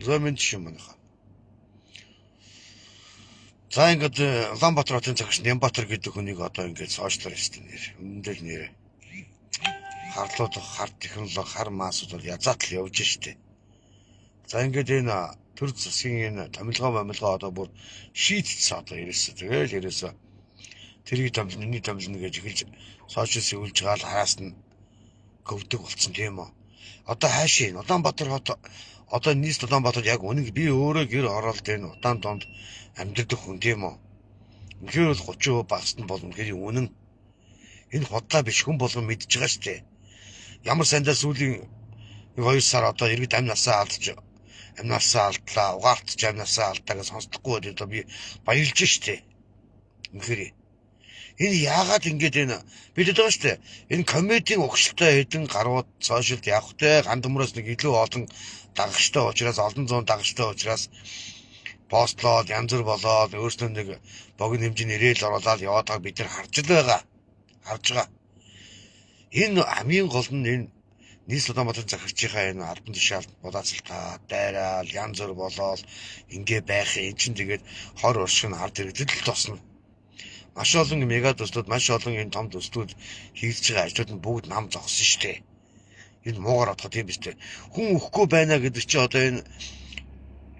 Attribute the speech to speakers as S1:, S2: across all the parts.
S1: За мэд шим манайха. За ингээд Улаанбаатар хотын цагш Нямбатар гэдэг хүнийг одоо ингээд сошиалар хийсэн нэр. Үнэндээ л нэр. Харлууд хар технологи хар маасууд бол язаатал явж штэ. За ингээд энэ төр засгийн энэ томилгоо одоо бүр шийдчихсэн одоо ерөөсөө тэгэл ерөөсөө тэрийг дамжны дамжна гэж эхэлж сошиал суулж байгаа л хараас нь гөвдөг болсон тийм үү. Одоо хаашаа Улаанбаатар хот одоо нийс Улаанбаатар яг үнэг би өөрөө гэр ороод энэ удаан донд амьдардаг хүн тийм үү. Үнэхээр бол 30% багасна бол үнэхээр үнэн. Энэ хотлаа биш хүн болгон мэдж байгаа штэ. Ямар сандаа сүүлийн 2 сар одоо иргэд амнасаа алдлаа, угаалтч амнасаа алдаа гэж сонсдохгүй одоо би баярлж штэ. Үнэхээр энэ яагаад ингэж энэ бид одоо штэ энэ комедийн угшилтай хэдэн гарууд сошиалд явах те гандмраас нэг илүү олон дагагчтай учраас олон зуун дагагчтай учраас постлоод янз бүр болоод өөрснөө нэг богино хэмжээний ирээл оруулаад яваад байгааг бид нар харж байгаа. Энэ хамгийн гол нь энэ нийс Улаанбаатар захирчийнхаа энэ албан тушаалд болоцолтаа дайраал янз бүр болоод ингээ байх юм чинь тэгээд хор уршиг нь ард иргэдэд л тосно. Маш олон мега төслүүд маш олон энэ том төслүүд хийгдэж байгаа ажлууд нь бүгд нам зогсон штэ. Энэ муугар отгох юм биш үү? Хүн өхгүй байна гэдэг чи одоо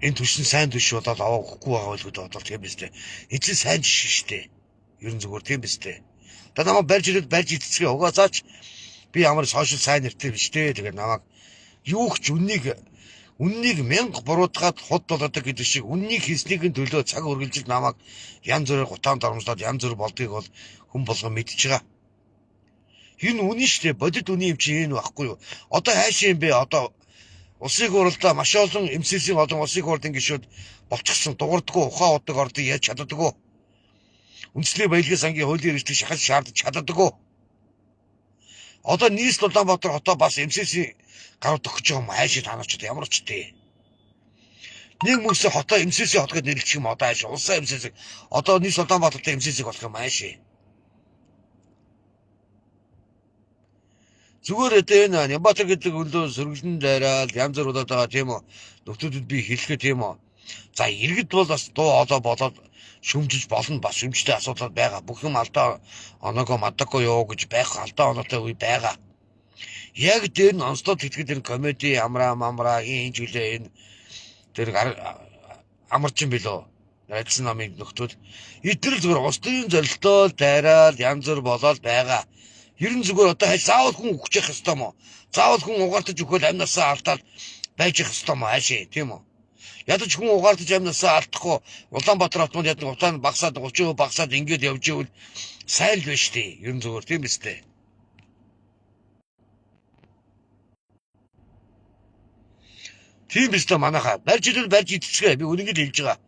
S1: энэ түшин сайн түш болоод аваа өхгүй байгаа байлгүй бодвол тийм биз дээ. Энэ чинь сайн жишээ штэ. Ерөн зүгээр тийм биз дээ. Одоо намайг барьж идцгээ угаасаач би ямар сошиал сайн нэртэй биш дээ. Тэгээд намайг юу ч үннийг 1000 буруудгаад хот болоод гэдэг шиг үннийг хийснийг төлөө цаг үргэлжилж намайг янз бүрээр гутаан дарамжлаад янз бүр болдгийг бол хүн болгон мэдж байгаа. Энэ үнэн штэ бодит үнэн юм чи энэ байхгүй юу? Одоо хайшаа юм бэ? Одоо улсын хурлаа маш олон МСС-ийн олон улсын хурлын гишүүд болчихсон дуурдаггүй ухаан удаг ордыг яаж чаддаггүй. Үндэсний баялагын сангийн хуулийн эрхлийг шахаж шаардаж чаддаггүй. Одоо нийс Улаанбаатар хотоо бас МСС-ийн гарууд өгч байгаа юм хайшаа танаач ямар ч тий. Нэг мөсө хотоо МСС-ийн хот гэж нэрлэх юм одоо хайшаа улсын МСС одоо нийс Улаанбаатартай МСС-ийг болох юм хайшаа. Зүгээр энэ Нямбатар гэдэг хөлөө сөргөлн дайраал янз бүр болоод байгаа тийм үү. Нөхдүүдэд би хэлэхэд тийм үү. За иргэд бол бас дуу хоолой болоод шүмжиж болно бас шүмжтэй асуудал байгаа. Бүх юм алдаа оноогоо мадаггүй юу гэж байх алдаа оноотой үе байгаа. Яг дээр нь онцлог хэлэхэд энэ комеди амраа хийж үлээ энэ тэр амарчин билүү. Найдсан намын нөхдүүд эдгээр зүгээр ус төрийн зорилтоо дайраал янз бүр болоод байгаа. Ерэн зүгээр одоо заавал хүн өгч явах ёстой мó. Заавал хүн угаартаж өгөөл амнасаа алдаад байж явах ёстой мó хаашаа тийм үү. Ядаж хүн угаартаж амнасаа алдахгүй Улаанбаатар хотод яд утаа багасаад 30% багасаад ингэж явж ивэл сайн л биш тий. Ерэн зүгээр тийм биз дээ. Тийм биз дээ манайхаа. Барьж идчихээ. Би үнэнгээ хэлж байгаа.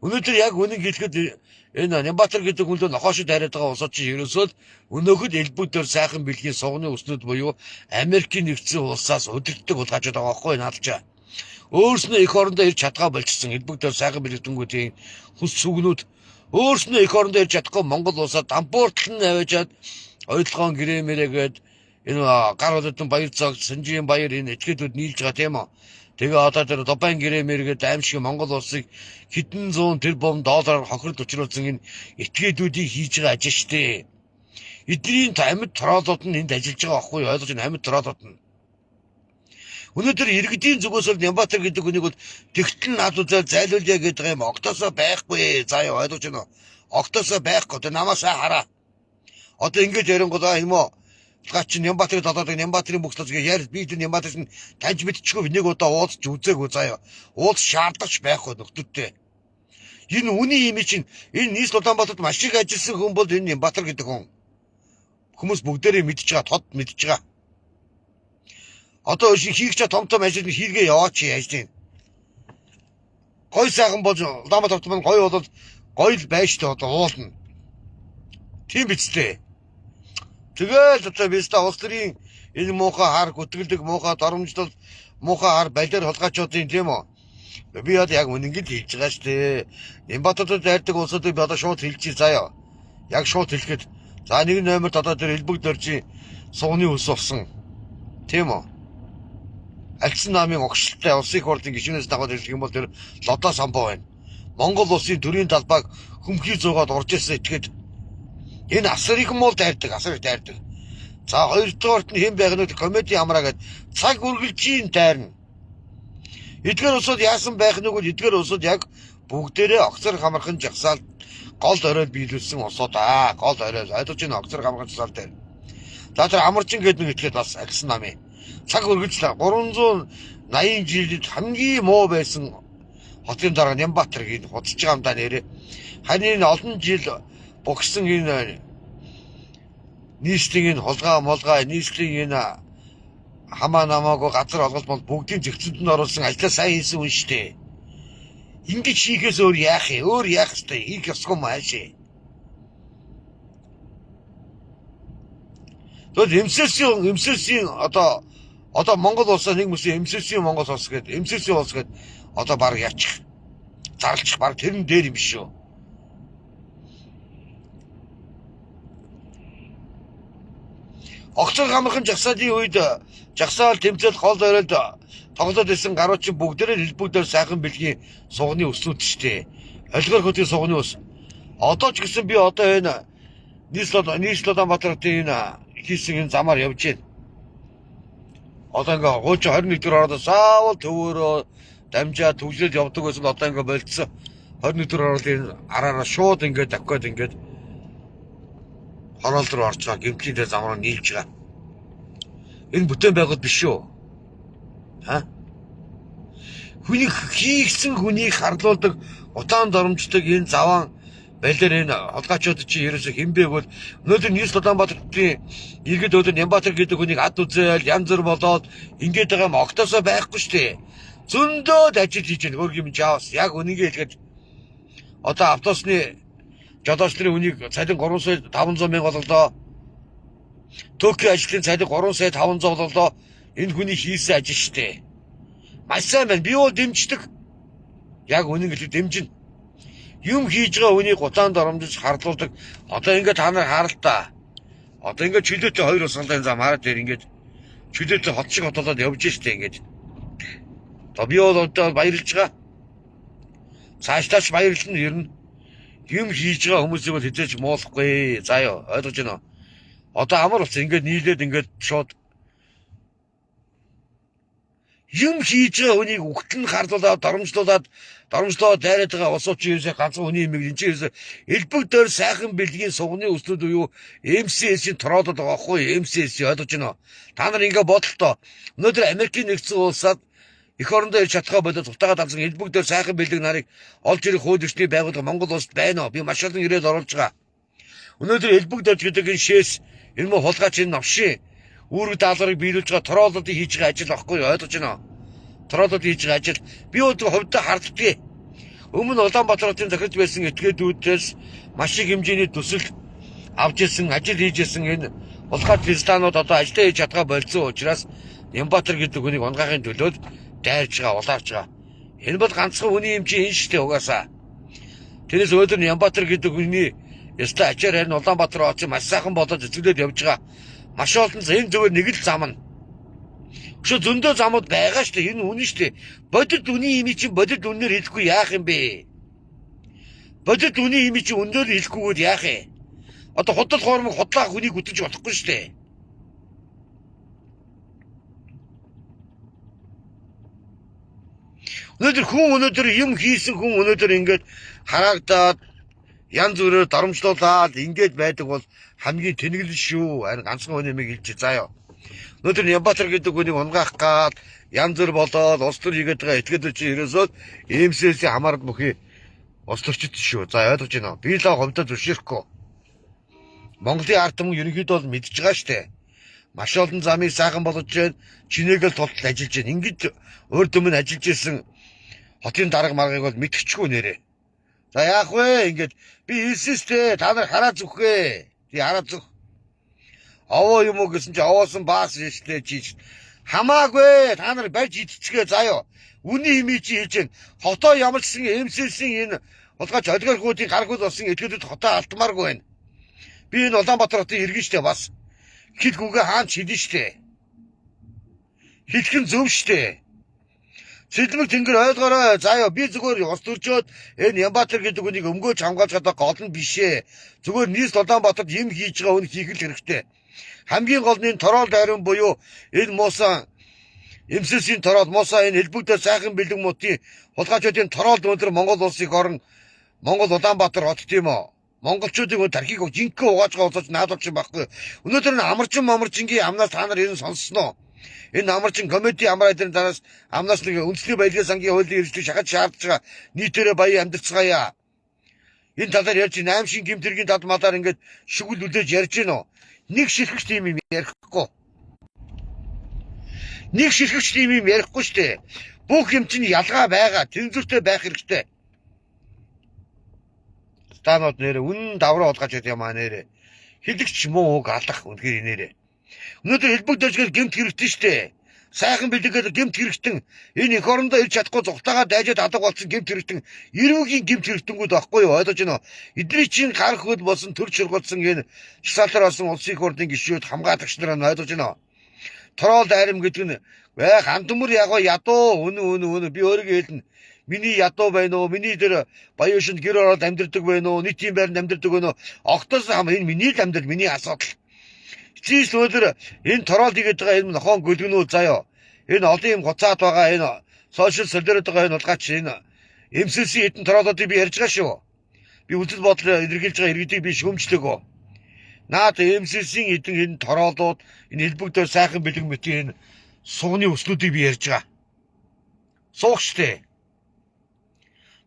S1: Өнөөдөр яг үнэн хэлэхэд энэ Нямбатар гэдэг хүнлөө нохоошид хараад байгаа улсууд чинь ерөөсөө өнөөхөд элбүүдээр сайхан бэлгийн сугны өснөд буюу Америкийн нэгдсэн улсаас удирддаг улгаачаад байгаа байхгүй наалчаа. Өөрснөө эх орондоо ирж чадгаа болчихсон элбүүдээр сайхан бэлгэдэнгүүтийн хүс сүгнүүд өөрснөө эх орондоо ирж чадахгүй Монгол улсаа дампууртлан аваачаад ойлгоон гэрэмэрэгээд энэ гар болон баяр цог Санжийн баяр энэ этгээдүүд нийлж байгаа тийм үү. Тэгээ одоо тэр Дубайн гэрэмэргээд аимшиг Монгол улсыг хэдэн зуун тэрбум доллараар хохирол учруулсан энэ этгээдүүдийг хийж байгаа ажил штэ. Эдний амьд троолууд нь энд ажиллаж байгаа байхгүй ойлгож байна амьд троолууд нь. Өнөөдөр иргэдийн зүгээс бол Нямбатар гэдэг хүнийг бол тэгтэл наадуудаар зайлуулъя гэдэг юм октосоо байхгүй заа ойлгож байна. Октосоо байхгүй тэ намаасаа хараа. Одоо ингэж ярингуудаа юм уу? Гач Нямбатарыг додоод Нямбатарын бүхлөж яар би тэр Нямбатарыг таньж мэдчихгүй нэг удаа уулзч үзээгүй заяа. Уулз шаардлагач байхгүй нөхдөлтэй. Энэ үний юм чинь энэ нийс Улаанбаатарт маш их ажилласан хүн бол энэ Нямбатар гэдэг хүн. Хүмүүс бүгдээрээ мэдж байгаа, тод мэдж байгаа. Одоо хийх ча том ажил хийгээ яваач яаж тийм. Гой сайхан болж Улаанбаатарт мань гой бол гой л байж таа одоо уулна. Тийм биз дээ. Тэгэл одоо биста улс төрийн энэ муухай хар гүтгэлдэг муухай доромжлол муухай хар балиар хулгайчуудын тийм үү. Би одоо яг үнэнгээ хэлж байгаа шүү дээ. Нямбатарт дайрдаг улсуудыг би одоо шууд хэлчихье заяа. Яг шууд хэлэхэд за нэг номерт одоо тэр элбэг дөржийн сугны ус болсон. Тийм үү. Альцсан намын огшлолтой улсын их хурлын гишүүнээс дагаад хэлэх юм бол тэр лодо самбуу байна. Монгол улсын төрийн талбайг хөмхий зуугаад орж ирсэн этгээд энэ асар их муу дайрдаг, асар их дайрдаг. За хоёрдугаарт нь хэн байх нь комеди амраа гэд цаг үргэлжийн дайрна. Эдгээр улсууд яасан байх нүг эдгээр улсууд яг бүгдээрээ огцор хамархан жагсаал гол оройд биелүүлсэн улсууд гол орой ойлгож байна огцор хамархан жагсаал дээр. За тэр амарчин гэдэг нэг этгээд бас альсан намын цаг үргэлжлээ 380 жилд хамгийн муу байсан хотын дарга Нямбатар гээд худалж байгаа юм да нэрээ. Харин олон жил богсон энэ нийслэлийн хулгай нийслэлийн энэ хамаа намаагүй газар олголт бол бүгдийн зэгцэнд нь оруулсан ажлаа сайн хийсэн хүн штэ. Ингэж хийхээс өөр яах вэ? Өөр яах вэ? Хийх ёсгүй маашээ. Тэгвэл эмсэлсийн одоо Монгол улсаа нэг мэсээ эмсэлсийн Монгол улс гэдэг эмсэлсийн улс гэдэг одоо баг яачих. Зарлчих баг тэрэн дээр юм шүү. Огцор хамархан жагсаалын үед жагсаал тэмцэл гол оройд тоглоод исэн гаруучин бүгдээрээ хэлбэгдээр сайхан бэлгийн сугны өснүүд штэ. Олигор хотын сугны ус. Одоо ч гэсэн би одоо энэ Нийслэлбаатарын энэ хийсэн энэ замаар явж байна. Одоо ингээ хуучин 21 дэх ороод заавал төвөөрөө дамжаад төвлөд явдаг байсан одоо ингээ болцсон. 21 дэх ороод энэ араараа шууд ингээ давхад ингээ хороол руу орж байгаа гэмтлийн дээр замраа нийлж байгаа. Энэ бүтээн байгуулалт биш үү? Хүнийг хийгсэн хүнийг харлуулдаг утаан доромжтой энэ заван балер энэ холгаачууд чи ерөөсө хинбэг бол өнөөдөр Нийслэлбаатарын иргэд өдөр Нямбатар гэдэг хүнийг ад үзэл янз бүр болоод ингэж байгаа юм огтосоо байхгүй штэ. Зөндөөд ажил хийж байгаа өөр юм жаавс яг үнийгээ хэлгээд одоо автобусны жолоочдын үнийг цалин 3 сая 500 мянга болголоо. Токио ажлын цалин 3 сая 500 болголоо. Энэ хүний хийсэн ажил штэ. Маш сайн байна. Би бол дэмждэг. Яг үнэн хэлээ дэмжинэ. Юм хийж байгаа үнийг гутаан доромжиж харлуулдаг. Одоо ингээд та нар харал та. Одоо ингээд чөлөөтэй хоёр усгалын зам хараад дээр ингээд чөлөөтэй хот шиг хотолоод явж штэ ингээд. Одоо би бол одоо баярлж байгаа. Цаашлаач баярлна ер нь. Юм хийж байгаа хүмүүсийг бол хизээч муулахгүй. За ёо ойлгож байна. Одоо амар болсон ингээд нийлээд ингээд шууд юм хийж байгаа хүнийг үхтэн харлуулаад доромжлоод дайраад байгаа улсууд чи ерөөсөө ганцхан хүний юм энэ чи ерөөсөө элбэг дээр сайхан бэлгийн сугны өснүүд уу MCS-ийн тороодод байгаа хгүй MCS ойлгож байна. Та нар ингээ бодолтой. Өнөөдөр Америкийн нэгдсэн улсад эх орондоо ирж чадхаа болоод утаагаад алсан элбэг дээр сайхан бэлэг нарыг олж ирэх хууль эрхний байгууллага Монгол улсад байна уу? Би маш олон ирээд оруулж байгаа. Өнөөдөр элбэг дэж гэдэг энэ шээс энэ мө хулгайч энэ навшийн үүрэг даалгаврыг биелүүлж байгаа тороолуудыг хийж байгаа ажил багхгүй ойлгож байна. Тороолууд хийж байгаа ажил би өөртөө хувьдаа харддгийг. Өмнө Улаанбаатарын захирч байсан этгээдүүдээс маш их хэмжээний төсөл авч ирсэн, ажил хийж ирсэн энэ улгаат листанууд одоо ажиллаа хийж чадгаа болцсон учраас Нямбатар гэдэг хүнийг унгахын төлөөд дайрж байгаа, улаарч байгаа. Энэ бол ганцхан хүний юм чи энэ штэ угаасаа. Тэрээс өөдөр Нямбатар гэдэг хүний яста ачаар харин Улаанбаатар очиж маш сайхан болоод эцгэлээд явж байгаа. Маш олон энэ зөвөр нэг л зам нь. Өшөө зөндөө замууд байгаа шүү дээ. Энэ үнэн шүү дээ. Бодит үний имийг чинь бодит үнээр хэлэхгүй яах юм бэ? Бодит үний имийг чинь үнээр хэлэхгүйгээр яах вэ? Одоо худал хоормог худлаа хүнийг үтэж болохгүй шүү дээ. Өнөөдөр юм хийсэн хүн өнөөдөр ингээд харагдаад янз бүрээр доромжлуулаад ингээд байдаг бол хамгийн тэнэглэл шүү. Харин ганцхан хүн юм хэлж заяа. Өнөөдөр Нямбатар гэдэг хүнийг унгаах гал янз бүр болоод улс төр хийгээд байгаа этгээдүүд чи ерөөсөө MCS-ийн хамаард бүхий улс төрчид шүү. За ойлгож байна. Би л хомдоо зөвшөөрөхгүй. Монголын ард түмэн ерөнхийдөө бол мэдж байгаа штэ. Маш олон замыг сайхан болгож байна. Чинээгэл тултал ажиллаж байна. Ингээд өөр төмөн ажиллаж исэн хотын дарга маргыг бол мэдчихгүй нэрээ. За яах вэ? Ингээд би хэлсэнтэй та нар хараа зүхээ. Би хараа зүх. Овоо юм уу гэсэн чи овоосон баас шиштэй чи хамаагүй та нар барьж идчихээ заяа. Үний хэмээ чи хийж гэн. Хотоо ямар ч гэсэн MCS-ийн энэ улгаач олигархуудын гаргуул болсон этгээдүүд хотоо алдмааргүй байна. Би энэ Улаанбаатар хотын иргэн штэ бас. Хил гүгээ хаан ч хэлнэ штэ. Хэлэх нь зөв штэ. Сэлмэг тэнгэр ойлгоорой. Заяа би зүгээр ус төржөөд энэ Янбаатар гэдэг үнийг өмгөөж хамгаалж чадах гол нь бишээ. Зүгээр нийс Улаанбаатарт юм хийж байгаа үнийг хийх л хэрэгтэй. Хамгийн гол нь тороол дайран буюу энэ муусан эмсэсийн тороол муусан энэ элбэгдээ сайхан бэлэг мутын хулгайчдын тороол өндөр Монгол улсыг орон Монгол Улаанбаатар хот тийм үү. Монголчуудын тархийг жинхэнэ угааж байгаа улсаж наадвч байхгүй. Өнөөдөр нь амарчингийн амнаас та нар энэ сонссноо. Энэ амарчин комеди амрайдын тараас амнаас нэг үндэсний баялагын сангийн хуулийн эрхлэлийг шахаж шаардж байгаа нийтээрээ баян амьдцгаая. Энэ талаар ярьж 8 шин гимтэргийн тал малаар ингээд шүгэл үлээж ярьж гинөө. Нэг ширхэгч тийм юм ярихгүй. Нэг ширхэгч тийм юм ярихгүй штэ. Бүх юм чинь ялгаа байгаа. Тэнцвэртэй байх хэрэгтэй. Станууд нэрэ үнэн давраа олгож байт юм аа нэрэ. Хилэгч муу уг алах үнэхээр нэрэ. Өнөөдөр хэлбэг дэжгээл гэмт хэрэгтэй штэ. Сайхан бэлэгээд гэмт хэрэгтэн энэ эх орондоо ирж чадахгүй зугтаага дайжаад алга болсон гэмт хэрэгтэн эрүүгийн гэмт хэрэгтэнгүүд байхгүй юу ойлгож байна уу? Эдний чинь гар хөл болсон төр чиргуулсан энэ шсалтар болсон улсын их хурлын гишүүд хамгаалагч нар нь ойлгож байна уу? Тороол дайрам гэдэг нь хандмөр ягоо ядуу үнэ би өөрийгөө хэлнэ. Миний ядуу байна уу? Миний дээр баян шинд гэр ороод амьдэрдэг байна уу? Нийтийн байранд амьдэрдэг байна уу? Огтоос хам энэ миний л амьдрал, миний асуудал. Чийс өнөөдөр энэ тороол хийгээд байгаа энэ нохон гөлгөнүүд заяа. Энэ олон юм гоцаад байгаа энэ сошиал солиороод байгаа энэ улгаач энэ MCC хэдэн тороолуудыг би ярьж байгаа шүү. Би үзэл бодлоо илэрхийлж байгаа иргэдийг би шүүмжлээгөө. Наад MCC-ийн хэдэн энэ тороолууд энэ хэлбэгдээр сайхан бэлэг мэтийн энэ сугны өслүүдийг би ярьж байгаа. Суух штэ.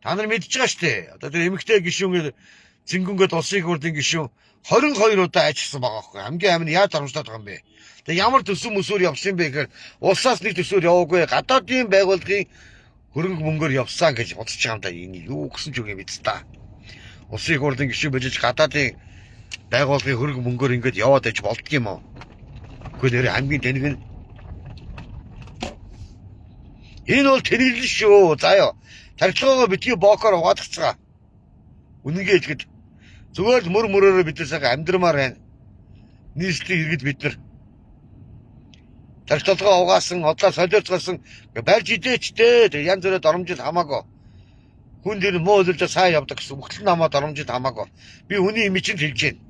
S1: Та нар мэдж байгаа штэ. Одоо тэр эмэгтэй гишүүн зингүнгээд улсын их хурлын гишүүн 22 удаа ажилласан байгаа байхгүй. Хамгийн амин яаж харамсалтай байгаа юм бэ? Тэгээ ямар төсөв мөсөөр явсан бэ гэхээр улсаас нэг төсөөр яваагүй гадаадын байгууллагын хөрөнгө мөнгөөр явсан гэж бодож байгаа юм да. Энэ юу гэсэн ч үг юм биз та. Улсын их хурлын гишүүн байж гадаадын байгууллагын хөрөнгө мөнгөөр ингэж яваад иж болдго юм уу? Үгүй нэр хамгийн тэнэг нь энэ бол тэнэглэл шүү. Заяа. Тархилгаагаа битгий бокоор угаадагцгаа. Үнэнгээ хэлэхэд зүгээр л мөрөөрөө бид сайхан амьдрмаар байна. Нийслэлийн иргэд бид нар тархилгаа угаасан, одлоо солиоцгоосон барьж идээчтэй. Тэг янз бүрээр доромжил хамаагүй. Хүн дээр муу үйлдэл сайн явдаг гэсэн бүгд нь хамаа доромжил хамаагүй. Би үний имийг чинь хэлж байна.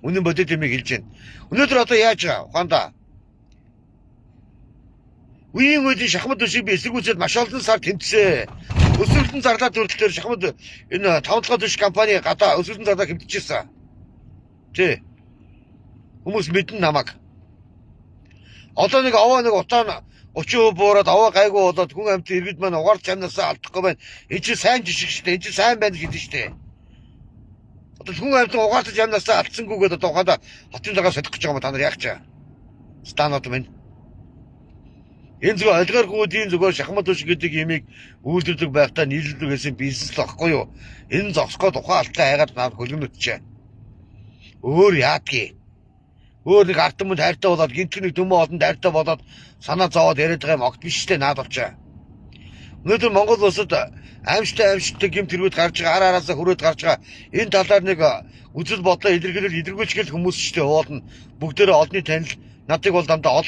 S1: Үнэн бодит имийг хэлж байна. Өнөөдөр одоо яаж байгаа? Ухаандаа. Үеийн үеийн шахмат төшийг би эсэргүүцээд маш олон сар тэмцсэн. Өсвөрлөн зарлаа төрөлтөөр шахмат энэ 5 дахь төш компани гадаа өсвөрлөн зарлаа хэмтчихсэн. Тэ. Хүмүүс мэдэн намайг. Одоо нэг аваа нэг утаа 30% буураад аваа гайгүй болоод хүн амьтан иргэд маань угаарч амнасаа алдахгүй байна. Энэ чинь сайн жишг штэ. Энэ чинь сайн байна гэдэг штэ. Одоо хүн амьтан угаартаж амнасаа алдсангүйгээд одоо ухаандаа хотын дагаа содих гэж байгаа юм та нар яах чаа. Станууд минь. Энэ зөв олигархуудын зөвхөн шахмат төш гэдэг ямиг үйлдвэрлэдэг байхдаа нийлүүлдэг гэсэн бизнес л баггүй юу? Энэ зогсгоо тухайн алтай хайгаад наад хөлгөнөтчээ. Өөр яадгийг. Өөр нэг ард түмэнд хайртай болоод гинт нэг төмөө олонд хайртай болоод санаа зовоод яриад байгаа юм огт биштэй наад болчаа. Өнөөдөр Монгол улсад аимшигтай гэмт тэргүүд гарч байгаа араасаа хүрээд гарч байгаа. Энэ талаар нэг үзэл бодлоо илэрхийлж хүмүүс штэ уулна. Бүгдээрээ олонний танил надыг бол дандаа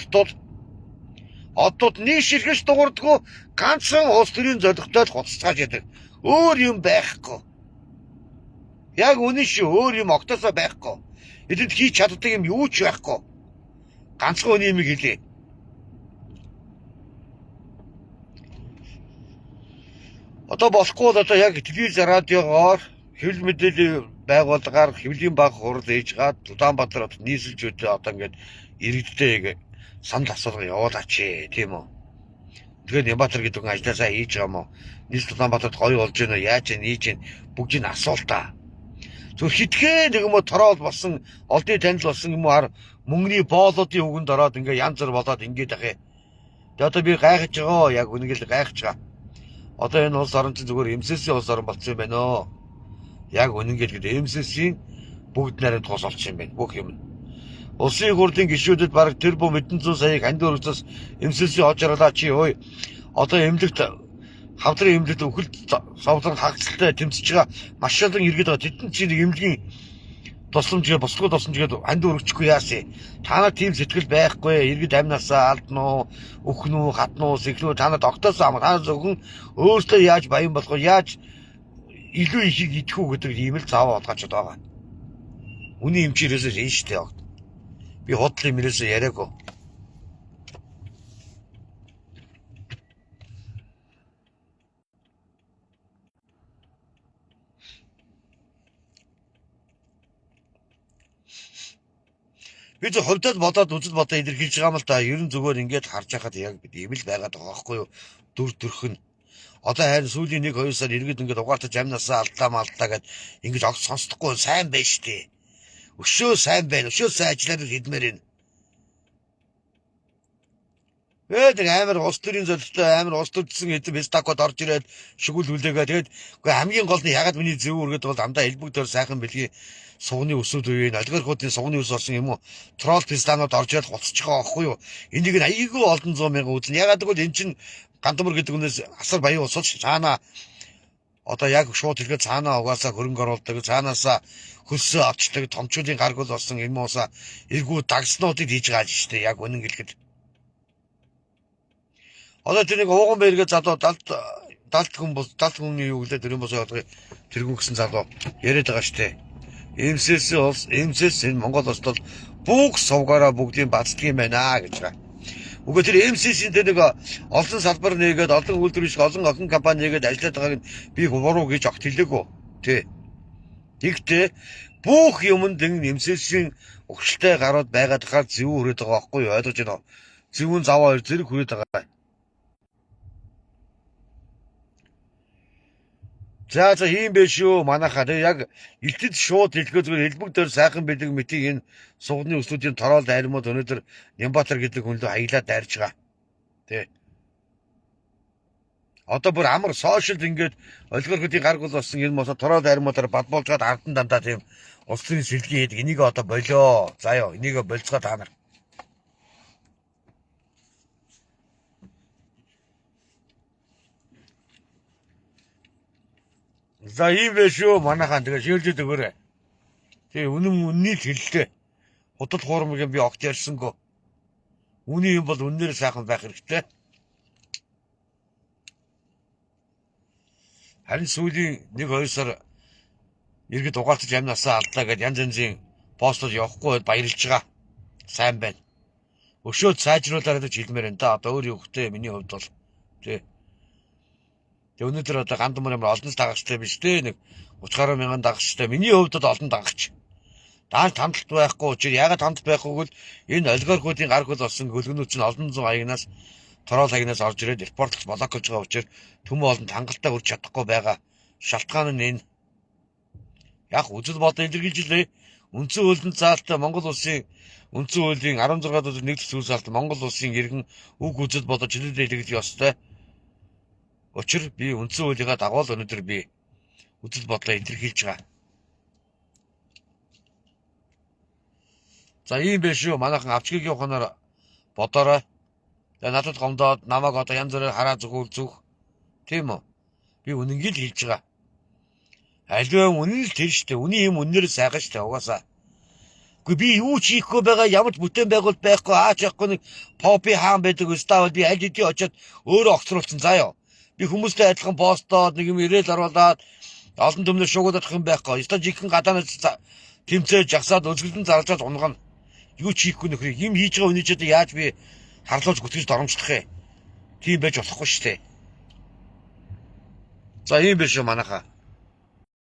S1: одод нэг ширхэж дуурдгүй ганцхан улс төрийн зорилготой хуцацгааж яадаг. Өөр юм байхгүй. Яг үнэн шүү. Өөр юм огтосоо байхгүй. Эдэнд хийж чаддаг юм юу ч байхгүй. Ганцхан үний юмыг хэлээ. Одоо болохгүй бол одоо яг телевиз радиогоор хэвлэл мэдээллийн байгууллагаар хэвлэлийн баг хурал ээж гаад Улаанбаатар хотод нийслж өдөө одоо ингээд иргэдтэй санал асуулга явуулаач тийм үү. Тэгээд Янбаатар гэдэг хүн ажилласаа хийж байгаа юм уу? Нийслэл Улаанбаатарт гоё болж гэнэ үү? Яаж хийж гэн бүгдийг асуултаа. Зөв хитгэн нэг юм уу тороол болсон, олдны танил болсон юм уу мөнгөний боолуудын үгэнд ороод ингээ янз бүр болоод ингээд ахыг. Тэгээд одоо би гайхаж байгаа яг үнэхээр гайхаж байгаа. Одоо энэ улс орон чинь зүгээр MCC улс орон болсон юм байна оо. Яг үнэхээр MCC-ийн бүгд найраад тус олчих юм байна. Бүх юм. Улсын их хурлын гишүүдэд бараг тэр бо мэдэн зүүн саяг хандив өргөсөөс MCC очролаа чи ой. Одоо эмнэлэгт хавдрын эмнэлэгт өхөл совлон хагцалтай тэмцэж байгаа маш олон иргэд байгаа. Тэдэн чинь эмнэлгийн тусламжгээ босгоо тусламжгээд ханд өргөчихгүй яасан. Та нар тийм сэтгэл байхгүй. Иргэд амнасаа алдна уу, өхнө үү, хатна уу, сэглүү та нар тогтоосон ам. Та нар зөвхөн өөртөө яаж баян болох вэ? Яаж илүү ихийг идэх үү гэдэг ийм л заавал олгоочод байгаа. Үний эмчээрээс хийн штэ. Би худал юмрээс яриаггүй. Би зөв хувьдад бодоод үзэл бодоо илэрхийлж байгаа юм л да. Ер нь зүгээр ингээд харж байхад яг ийм л байгаад байгаа байхгүй юу? Дүр төрхөн. Одоо харин сүүлийн 1-2 сар иргэд ингээд угаартаж амнасаа алдаа малдаа гэд ингэж огт сонсдохгүй сайн байна штэ. Өшөө сайн байна. Өшөө сайн ажиллаад хийдмээр байна. Тэг амар улс төрийн золилтой амар улс төрдсөн хэдэн стакод орж ирээд шүгэл хүлээгээ тэгээд үгүй хамгийн гол нь ягаад миний зөв өргөд бол амдаа элбэг дээр сайхан бэлгийн сугны өсөд үеийн олигархуудын сугны өс орсон юм уу трол пистанууд орж ирээд хуцаж байгаа байхгүй юу энийг нь аяйгүй олон 100,000 үзэн ягаад гэвэл эн чин гандамар гэдэг үнээс асар баян усууд цаана одоо яг шууд хэлгээд цаанаа угаасаа хөрөнгө оруулдаг цаанаасаа хөлсөө авчдаг томчуудын гаргуул болсон юм уусаа эргүү дагснуудыг хийж байгаа шүү дээ яг үнэн хэлэхэд одоо тэр нэг ууган бэргээ залуу 70 хүний юу гэлээ тэр юм босоо тэргүүн гэсэн залуу яриад байгаа штэ. МСС энэ Монгол улсад бол бүх сувгаараа бүгдийн бацдаг юм байна гэж байгаа. Үгүй тэр МСС-ийн тэр нэг олон салбар нээгээд олон үйлдвэрч олон охин компани нээгээд ажиллаад байгааг нь би буруу гэж огт хэлээгүй. Тэ. Тэгтээ бүх юмд МСС-ийн өгчлөлтэй гарууд байгаад хахаар зөв хүрээд байгаа байхгүй юу ойлгож байна уу? Зөвүүн заваа зэрэг хүрээд байгаа. За ийм биш шүү манайхаа тэг яг илтэд шууд хэлэхөө зүгээр элбэг дээр сайхан бэлэг мэтийг энэ сугны өслүүдийн тороол дайрмууд өнөөдөр Нямбатар гэдэг хүн лөө хаялаад дайрж байгаа. Тэ. Одоо бүр амар сошиалд ингээд олигархуудын гаргуул болсон энэ мосо тороол дайрмуудаар бадболж гад ардан дандаа тийм улсын сэлгийн хэд энийг одоо болоо. За ёо энийг болцгоо та нар. За ийм биш шүү манайхаа тэгээ шилжээд өгөөрэй. Тэгээ үнний хэллээ. Худал хуурмыг би огт ярьсангүй. Үний юм бол үннээр сайхан байх хэрэгтэй. Харин сүүлийн 1-2 сар иргэд угаалтаж амнасаа алдлаа гэд янз янзын постууд явахгүй баярлж байгаа. Сайн байна. Өшөөд сайжруулаад гэж хэлмээр энэ да. Одоо өөр юу хөхтэй миний хувьд бол тий. Тэг өнөөдөр одоо гандамар ямар олон дагагчтай биш те нэг 30 гаруй мянган дагагчтай миний хувьд бол олон дагагч. Даанч хандлт байхгүй учраас ягаад хандлт байхгүй гэвэл энэ олигархуудын гар хөл болсон хөлгөнүүд чинь олон зуун аягнаас тороол аягнаас орж ирээд репортлж блоколж байгаа учраас төмөн олонд хангалттай хүрч чадахгүй байгаа. Шалтгаан нь энэ. Яг үзэл бодол илэрхийлжлээ. Үндсэн хуулийн заалтаа Монгол улсын үндсэн хуулийн 16 дугаар нэгдэх зүйлсэлт Монгол улсын иргэн үг үзэл бодож чөлөөлөл илэрхийлэх ёстой. Учир би үндсэн хуулийнхаа дагуу л өнөөдөр би үзэл бодлоо илэрхийлж байгаа. За ийм биш шүү манайхан авчгийг явахнаар бодорой. Тэгээ надад гомдоод намайг одоо янз бүрээр хараа зүгүүл зүг. Тийм үү? Би үнэнгийг л хэлж байгаа. Аливаа үнэн л тэр штэ. Үний юм үннээр сайхан штэ угаасаа. Гэхдээ би юу ч хийхгүй байгаа ямар ч бүтээн байгуулалт байхгүй аач яахгүй нэг попи хаан байдаг өстөө би аль хэдийн очиод өөрөө огцруулсан заа ёо. Би хүмүүстэй адилхан постоод нэг юм ирээл оруулаад олон төмнөр шуугуулах юм байхгүй. Өстөө жинхэнэ гадаанаас тэмцээж жагсаад özгөлдөн заржаад унгана. Юу ч хийхгүй нөхрийг юм хийж байгаа үнийчээд яаж би харлуулж гүтгэж доромжлох юм. Тийм байж болохгүй штэ. За ийм биш үү манайхаа.